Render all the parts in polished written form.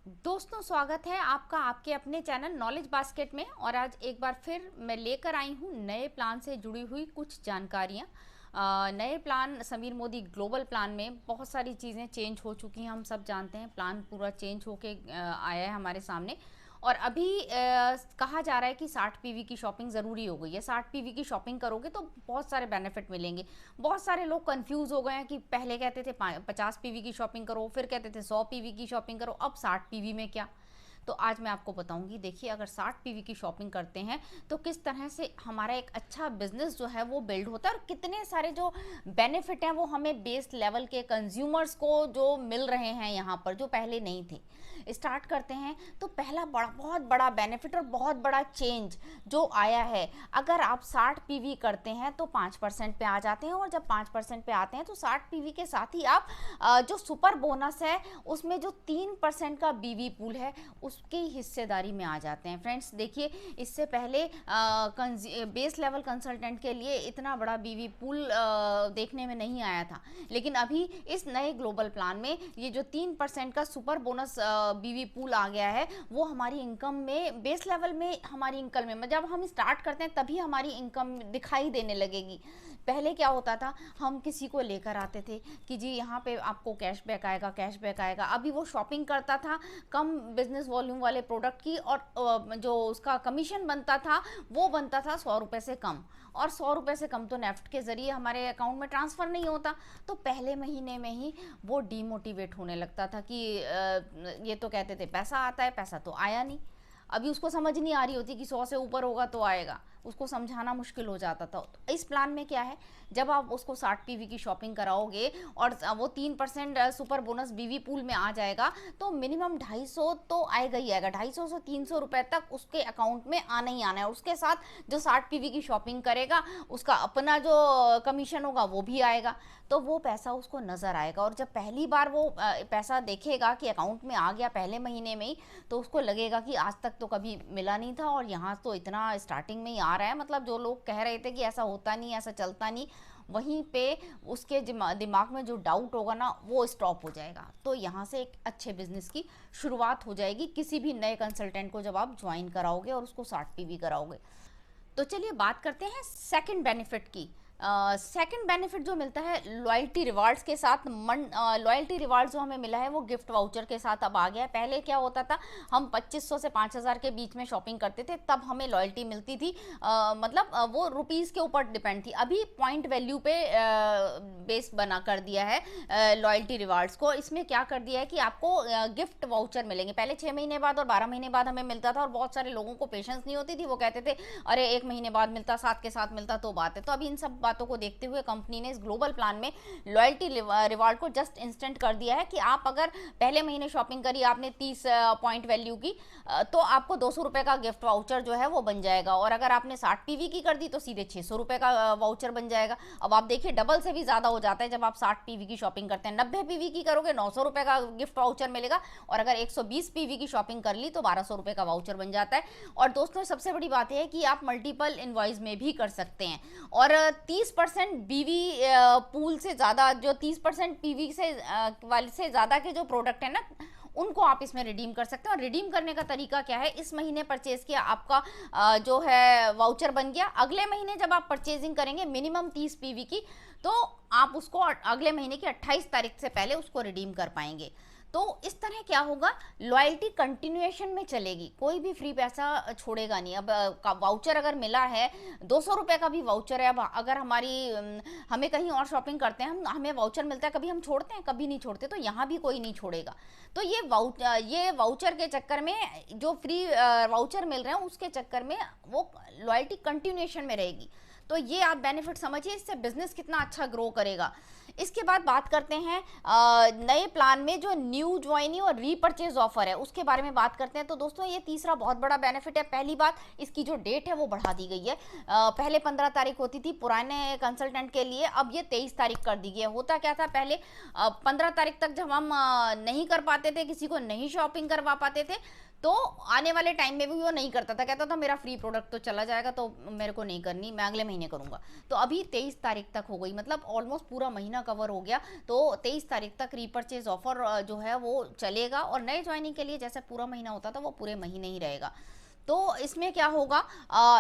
दोस्तों, स्वागत है आपका आपके अपने चैनल नॉलेज बास्केट में। और आज एक बार फिर मैं लेकर आई हूँ नए प्लान से जुड़ी हुई कुछ जानकारियाँ। नए plan Sameer Modi global plan में बहुत सारी चीज़ें चेंज हो चुकी हैं। हम सब जानते हैं प्लान पूरा चेंज होके आया है हमारे सामने। और अभी कहा जा रहा है कि 60 पीवी की शॉपिंग ज़रूरी हो गई है। 60 पीवी की शॉपिंग करोगे तो बहुत सारे बेनिफिट मिलेंगे। बहुत सारे लोग कंफ्यूज हो गए हैं कि पहले कहते थे 50 पीवी की शॉपिंग करो, फिर कहते थे 100 पीवी की शॉपिंग करो, अब 60 पीवी में क्या। तो आज मैं आपको बताऊंगी। देखिए, अगर 60 पीवी की शॉपिंग करते हैं तो किस तरह से हमारा एक अच्छा बिजनेस जो है वो बिल्ड होता है और कितने सारे जो बेनिफिट हैं वो हमें बेस लेवल के कंज्यूमर्स को जो मिल रहे हैं यहाँ पर, जो पहले नहीं थे। स्टार्ट करते हैं। तो पहला बहुत बड़ा बेनिफिट और बहुत बड़ा चेंज जो आया है, अगर आप 60 पीवी करते हैं तो 5% पे आ जाते हैं। और जब 5% पे आते हैं तो 60 पीवी के साथ ही आप जो सुपर बोनस है उसमें जो 3% का बीवी पूल है उसकी हिस्सेदारी में आ जाते हैं। फ्रेंड्स देखिए, इससे पहले बेस लेवल कंसल्टेंट के लिए इतना बड़ा बीवी पूल देखने में नहीं आया था, लेकिन अभी इस नए ग्लोबल प्लान में ये जो 3% का सुपर बोनस बीवी पूल आ गया है वो हमारी इनकम में, बेस लेवल में हमारी इनकम में जब हम स्टार्ट करते हैं तभी हमारी इनकम दिखाई देने लगेगी। पहले क्या होता था, हम किसी को लेकर आते थे कि जी यहाँ पे आपको कैशबैक आएगा, कैशबैक आएगा। अभी वो शॉपिंग करता था कम बिजनेस वॉल्यूम वाले प्रोडक्ट की और जो उसका कमीशन बनता था वो बनता था 100 रुपये से कम। और 100 रुपये से कम तो नेफ्ट के ज़रिए हमारे अकाउंट में ट्रांसफ़र नहीं होता। तो पहले महीने में ही वो डीमोटिवेट होने लगता था कि ये तो कहते थे पैसा आता है, पैसा तो आया नहीं। अभी उसको समझ नहीं आ रही होती कि 100 से ऊपर होगा तो आएगा, उसको समझाना मुश्किल हो जाता था। तो इस प्लान में क्या है, जब आप उसको 60 पीवी की शॉपिंग कराओगे और वो 3% सुपर बोनस बीवी पूल में आ जाएगा तो मिनिमम 250 तो आएगा ही आएगा। 250 से 300 रुपए तक उसके अकाउंट में आना ही आना है। उसके साथ जो 60 पीवी की शॉपिंग करेगा उसका अपना जो कमीशन होगा वो भी आएगा। तो वो पैसा उसको नज़र आएगा। और जब पहली बार वो पैसा देखेगा कि अकाउंट में आ गया पहले महीने में ही, तो उसको लगेगा कि आज तक तो कभी मिला नहीं था और यहाँ तो इतना स्टार्टिंग में ही आ रहा है। मतलब जो लोग कह रहे थे कि ऐसा होता नहीं, ऐसा चलता नहीं, वहीं पे उसके दिमाग में जो डाउट होगा ना वो स्टॉप हो जाएगा। तो यहाँ से एक अच्छे बिजनेस की शुरुआत हो जाएगी किसी भी नए कंसल्टेंट को जब आप ज्वाइन कराओगे और उसको 60 पीवी कराओगे। तो चलिए बात करते हैं सेकंड बेनिफिट की। सेकंड बेनिफिट जो मिलता है लॉयल्टी रिवार्ड्स के साथ, लॉयल्टी रिवार्ड्स जो हमें मिला है वो गिफ्ट वाउचर के साथ अब आ गया है। पहले क्या होता था, हम 2500 से 5000 के बीच में शॉपिंग करते थे तब हमें लॉयल्टी मिलती थी। मतलब वो रुपीज़ के ऊपर डिपेंड थी। अभी पॉइंट वैल्यू पे बेस बना कर दिया है लॉयल्टी रिवार्ड्स को। इसमें क्या कर दिया है कि आपको गिफ्ट वाउचर मिलेंगे। पहले 6 महीने बाद और 12 महीने बाद हमें मिलता था और बहुत सारे लोगों को पेशेंस नहीं होती थी, वो कहते थे अरे 1 महीने बाद मिलता, साथ के साथ मिलता तो बात है। तो अभी इन सब बातों को देखते हुए कंपनी ने इस ग्लोबल प्लान में लॉयल्टी रिवार्ड को जस्ट इंस्टेंट कर दिया है कि आप अगर पहले महीने शॉपिंग करी आपने 30 पॉइंट वैल्यू की तो आपको 200 रुपए का गिफ्ट वाउचर जो है वो बन जाएगा। और अगर आपने 60 पीवी की कर दी तो सीधे 600 रुपए का वाउचर बन जाएगा। अब आप देखिए डबल से भी ज़्यादा हो जाता है जब आप 60 पीवी की शॉपिंग करते हैं। 90 पीवी की करोगे 900 रुपए का गिफ्ट वाउचर मिलेगा और अगर 120 पीवी की शॉपिंग कर ली तो 1200 रुपए का वाउचर बन जाता है। और दोस्तों सबसे बड़ी बात यह है कि आप मल्टीपल इनवॉइस में भी कर सकते हैं। और 30% बीवी पूल से ज़्यादा, जो 30% पीवी से वाले से ज़्यादा के जो प्रोडक्ट है ना उनको आप इसमें रिडीम कर सकते हैं। और रिडीम करने का तरीका क्या है, इस महीने परचेज किया, आपका जो है वाउचर बन गया। अगले महीने जब आप परचेजिंग करेंगे मिनिमम 30 पीवी की तो आप उसको अगले महीने की 28 तारीख से पहले उसको रिडीम कर पाएंगे। तो इस तरह क्या होगा, लॉयल्टी कंटिन्यूएशन में चलेगी, कोई भी फ्री पैसा छोड़ेगा नहीं। अब वाउचर अगर मिला है 200 रुपये का भी वाउचर है, अब अगर हमें कहीं और शॉपिंग करते हैं, हमें वाउचर मिलता है, कभी हम छोड़ते हैं, कभी नहीं छोड़ते, तो यहाँ भी कोई नहीं छोड़ेगा। तो ये वाउचर के चक्कर में, जो फ्री वाउचर मिल रहे हैं उसके चक्कर में वो लॉयल्टी कंटिन्यूएशन में रहेगी। तो ये आप बेनिफिट समझिए, इससे बिजनेस कितना अच्छा ग्रो करेगा। इसके बाद बात करते हैं नए प्लान में जो न्यू ज्वाइनी और रीपर्चेज ऑफर है उसके बारे में बात करते हैं। तो दोस्तों ये तीसरा बहुत बड़ा बेनिफिट है। पहली बात, इसकी जो डेट है वो बढ़ा दी गई है। पहले 15 तारीख होती थी पुराने कंसल्टेंट के लिए, अब ये 23 तारीख कर दी गई है। होता क्या था, पहले 15 तारीख तक जब हम नहीं कर पाते थे, किसी को नहीं शॉपिंग करवा पाते थे, तो आने वाले टाइम में भी वो नहीं करता था, कहता था मेरा फ्री प्रोडक्ट तो चला जाएगा तो मेरे को नहीं करनी, मैं अगले महीने करूंगा। तो अभी 23 तारीख तक हो गई, मतलब ऑलमोस्ट पूरा महीना कवर हो गया, तो 23 तारीख तक रीपरचेज ऑफर जो है वो चलेगा, और नए ज्वाइनिंग के लिए जैसे पूरा महीना होता था वो पूरे महीने ही रहेगा। तो इसमें क्या होगा,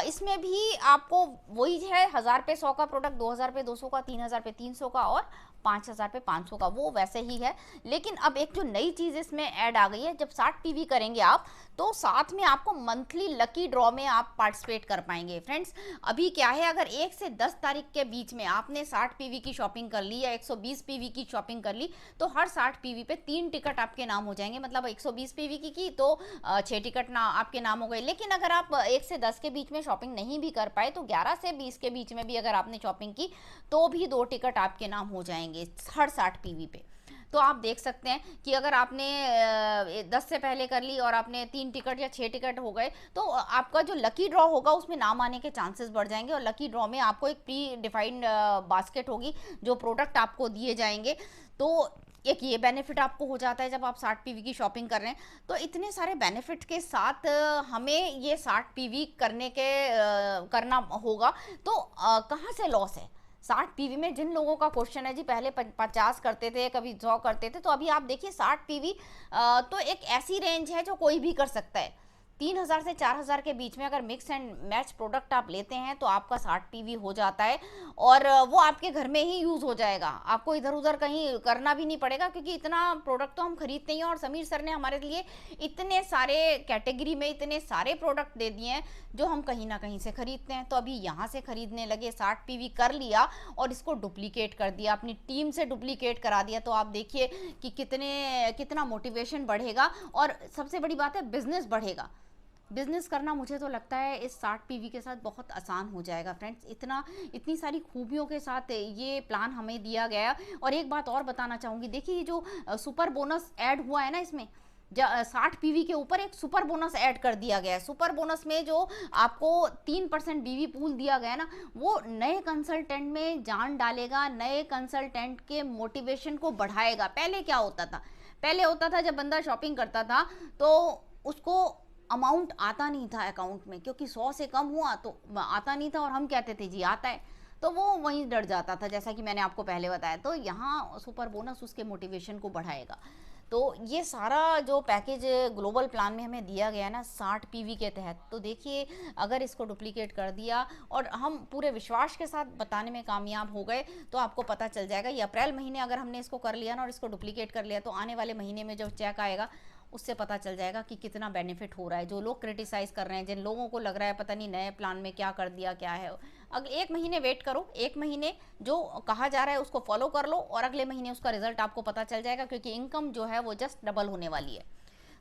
इसमें भी आपको वही है, 1000 पे 100 का प्रोडक्ट, 2000 पे 200 का, 3000 पे 300 का और 5000 पे 500 का, वो वैसे ही है। लेकिन अब एक जो नई चीज़ इसमें ऐड आ गई है, जब 60 पीवी करेंगे आप तो साथ में आपको मंथली लकी ड्रॉ में आप पार्टिसिपेट कर पाएंगे। फ्रेंड्स, अभी क्या है, अगर 1 से 10 तारीख के बीच में आपने 60 पीवी की शॉपिंग कर ली या 120 पीवी की शॉपिंग कर ली, तो हर 60 पीवी पे 3 टिकट आपके नाम हो जाएंगे। मतलब 120 पीवी की तो 6 टिकट ना आपके नाम हो गए। लेकिन अगर आप 1 से 10 के बीच में शॉपिंग नहीं भी कर पाए, तो 11 से 20 के बीच में भी अगर आपने शॉपिंग की तो भी 2 टिकट आपके नाम हो जाएंगे हर 60 पीवी पे। तो आप देख सकते हैं कि अगर आपने 10 से पहले कर ली और आपने 3 टिकट या 6 टिकट हो गए, तो आपका जो लकी ड्रॉ होगा उसमें नाम आने के चांसेस बढ़ जाएंगे। और लकी ड्रॉ में आपको एक प्री डिफाइंड बास्केट होगी, जो प्रोडक्ट आपको दिए जाएंगे। तो एक ये बेनिफिट आपको हो जाता है जब आप 60 पीवी की शॉपिंग कर रहे हैं। तो इतने सारे बेनिफिट के साथ हमें ये 60 पीवी करना होगा। तो कहाँ से लॉस है 60 पीवी में? जिन लोगों का क्वेश्चन है जी, पहले 50 करते थे, कभी 100 करते थे, तो अभी आप देखिए 60 पीवी तो एक ऐसी रेंज है जो कोई भी कर सकता है। 3000 से 4000 के बीच में अगर मिक्स एंड मैच प्रोडक्ट आप लेते हैं तो आपका 60 पीवी हो जाता है, और वो आपके घर में ही यूज़ हो जाएगा। आपको इधर उधर कहीं करना भी नहीं पड़ेगा, क्योंकि इतना प्रोडक्ट तो हम खरीदते ही हैं। और समीर सर ने हमारे लिए इतने सारे कैटेगरी में इतने सारे प्रोडक्ट दे दिए हैं जो हम कहीं ना कहीं से खरीदते हैं। तो अभी यहाँ से खरीदने लगे, 60 पीवी कर लिया और इसको डुप्लीकेट कर दिया, अपनी टीम से डुप्लीकेट करा दिया। तो आप देखिए कि कितना मोटिवेशन बढ़ेगा, और सबसे बड़ी बात है बिजनेस बढ़ेगा। बिजनेस करना मुझे तो लगता है इस 60 पीवी के साथ बहुत आसान हो जाएगा। फ्रेंड्स, इतनी सारी खूबियों के साथ ये प्लान हमें दिया गया। और एक बात और बताना चाहूँगी, देखिए ये जो सुपर बोनस ऐड हुआ है ना, इसमें 60 पीवी के ऊपर एक सुपर बोनस ऐड कर दिया गया है। सुपर बोनस में जो आपको 3% बीवी पूल दिया गया है ना, वो नए कंसल्टेंट में जान डालेगा, नए कंसल्टेंट के मोटिवेशन को बढ़ाएगा। पहले क्या होता था, पहले होता था जब बंदा शॉपिंग करता था तो उसको अमाउंट आता नहीं था अकाउंट में, क्योंकि 100 से कम हुआ तो आता नहीं था, और हम कहते थे जी आता है, तो वो वहीं डर जाता था, जैसा कि मैंने आपको पहले बताया। तो यहाँ सुपर बोनस उसके मोटिवेशन को बढ़ाएगा। तो ये सारा जो पैकेज ग्लोबल प्लान में हमें दिया गया है ना 60 पीवी के तहत, तो देखिए अगर इसको डुप्लीकेट कर दिया और हम पूरे विश्वास के साथ बताने में कामयाब हो गए, तो आपको पता चल जाएगा। ये अप्रैल महीने अगर हमने इसको कर लिया ना और इसको डुप्लीकेट कर लिया, तो आने वाले महीने में जब चेक आएगा उससे पता चल जाएगा कि कितना बेनिफिट हो रहा है। जो लोग क्रिटिसाइज़ कर रहे हैं, जिन लोगों को लग रहा है पता नहीं नए प्लान में क्या कर दिया क्या है, अगले 1 महीने वेट करो। 1 महीने जो कहा जा रहा है उसको फॉलो कर लो, और अगले महीने उसका रिजल्ट आपको पता चल जाएगा, क्योंकि इनकम जो है वो जस्ट डबल होने वाली है।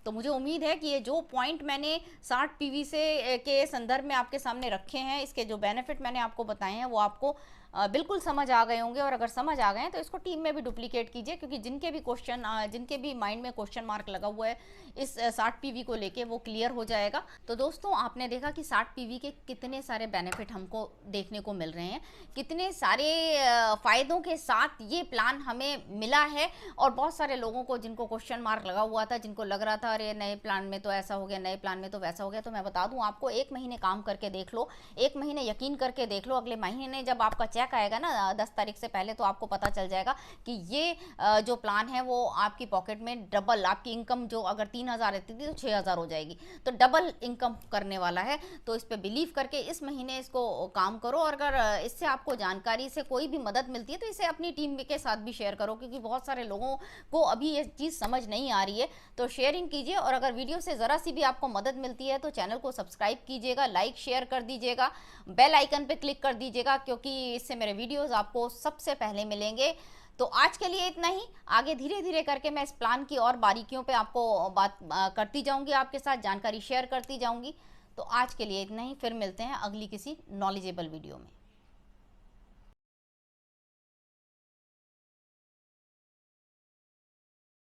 तो मुझे उम्मीद है कि ये जो पॉइंट मैंने 60 पीवी से के संदर्भ में आपके सामने रखे हैं, इसके जो बेनिफिट मैंने आपको बताए हैं, वो आपको बिल्कुल समझ आ गए होंगे। और अगर समझ आ गए हैं तो इसको टीम में भी डुप्लीकेट कीजिए, क्योंकि जिनके भी माइंड में क्वेश्चन मार्क लगा हुआ है इस 60 पीवी को लेके, वो क्लियर हो जाएगा। तो दोस्तों, आपने देखा कि 60 पीवी के कितने सारे बेनिफिट हमको देखने को मिल रहे हैं, कितने सारे फ़ायदों के साथ ये प्लान हमें मिला है। और बहुत सारे लोगों को जिनको क्वेश्चन मार्क लगा हुआ था, जिनको लग रहा था अरे नए प्लान में तो ऐसा हो गया, नए प्लान में तो वैसा हो गया, तो मैं बता दूं आपको, 1 महीने काम करके देख लो, 1 महीने यकीन करके देख लो। अगले महीने जब आपका चेक आएगा ना 10 तारीख से पहले, तो आपको पता चल जाएगा कि ये जो प्लान है वो आपकी पॉकेट में डबल, आपकी इनकम जो अगर 3000 रहती थी तो 6000 हो जाएगी, तो डबल इनकम करने वाला है। तो इस पे बिलीव करके इस महीने इसको काम करो। और अगर इससे आपको जानकारी से कोई भी मदद मिलती है तो इसे अपनी टीम के साथ भी शेयर करो, क्योंकि बहुत सारे लोगों को अभी ये चीज़ समझ नहीं आ रही है। तो शेयरिंग कीजिए, और अगर वीडियो से ज़रा सी भी आपको मदद मिलती है तो चैनल को सब्सक्राइब कीजिएगा, लाइक शेयर कर दीजिएगा, बेल आइकन पे क्लिक कर दीजिएगा, क्योंकि इससे मेरे वीडियोस आपको सबसे पहले मिलेंगे। तो आज के लिए इतना ही। आगे धीरे धीरे करके मैं इस प्लान की और बारीकियों पे आपको बात करती जाऊंगी, आपके साथ जानकारी शेयर करती जाऊंगी। तो आज के लिए इतना ही, फिर मिलते हैं अगली किसी नॉलेजेबल वीडियो में।